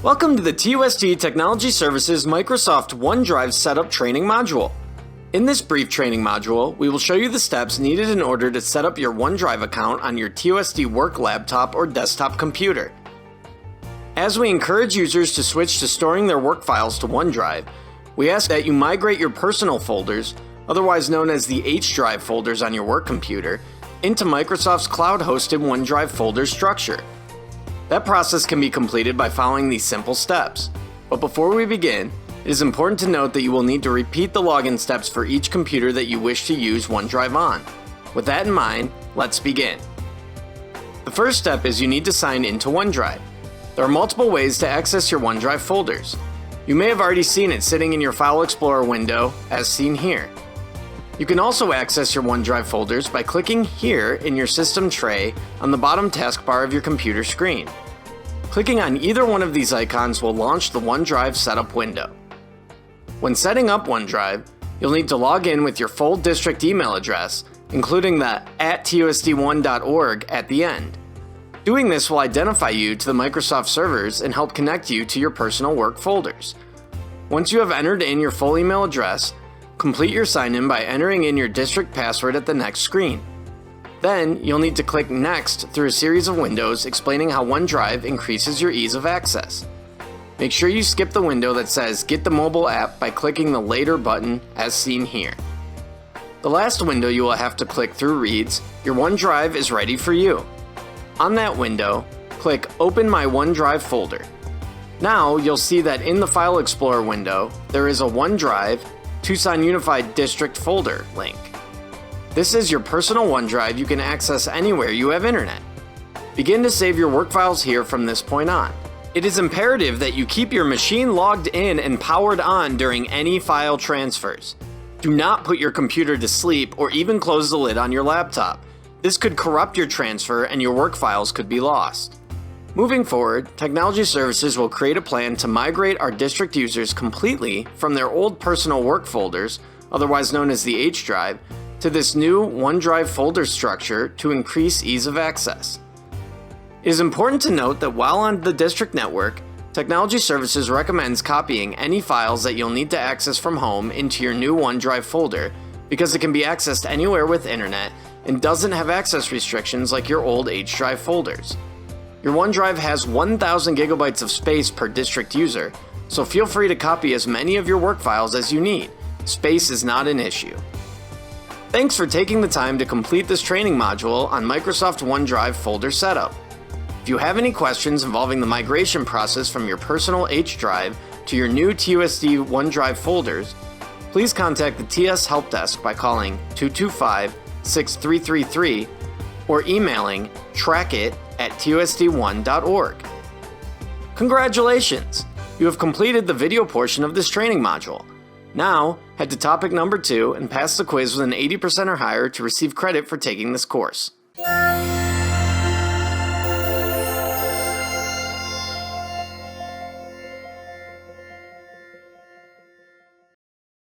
Welcome to the TUSD Technology Services Microsoft OneDrive Setup training module. In this brief training module, we will show you the steps needed in order to set up your OneDrive account on your TUSD work laptop or desktop computer. As we encourage users to switch to storing their work files to OneDrive, we ask that you migrate your personal folders, otherwise known as the H drive folders on your work computer, into Microsoft's cloud-hosted OneDrive folder structure. That process can be completed by following these simple steps. But before we begin, it is important to note that you will need to repeat the login steps for each computer that you wish to use OneDrive on. With that in mind, let's begin. The first step is you need to sign into OneDrive. There are multiple ways to access your OneDrive folders. You may have already seen it sitting in your File Explorer window, as seen here. You can also access your OneDrive folders by clicking here in your system tray on the bottom taskbar of your computer screen. Clicking on either one of these icons will launch the OneDrive Setup window. When setting up OneDrive, you'll need to log in with your full district email address, including the @tusd1.org at the end. Doing this will identify you to the Microsoft servers and help connect you to your personal work folders. Once you have entered in your full email address, complete your sign-in by entering in your district password at the next screen. Then, you'll need to click Next through a series of windows explaining how OneDrive increases your ease of access. Make sure you skip the window that says Get the mobile app by clicking the Later button as seen here. The last window you will have to click through reads, Your OneDrive is ready for you. On that window, click Open My OneDrive folder. Now, you'll see that in the File Explorer window, there is a OneDrive Tucson Unified District folder link. This is your personal OneDrive you can access anywhere you have internet. Begin to save your work files here from this point on. It is imperative that you keep your machine logged in and powered on during any file transfers. Do not put your computer to sleep or even close the lid on your laptop. This could corrupt your transfer and your work files could be lost. Moving forward, Technology Services will create a plan to migrate our district users completely from their old personal work folders, otherwise known as the H drive, to this new OneDrive folder structure to increase ease of access. It is important to note that while on the district network, Technology Services recommends copying any files that you'll need to access from home into your new OneDrive folder because it can be accessed anywhere with internet and doesn't have access restrictions like your old H drive folders. Your OneDrive has 1,000 gigabytes of space per district user, so feel free to copy as many of your work files as you need. Space is not an issue. Thanks for taking the time to complete this training module on Microsoft OneDrive folder setup. If you have any questions involving the migration process from your personal H drive to your new TUSD OneDrive folders, please contact the TS Help Desk by calling 225-6333 or emailing trackit@tusd1.org. Congratulations! You have completed the video portion of this training module. Now, head to topic number 2 and pass the quiz with an 80% or higher to receive credit for taking this course.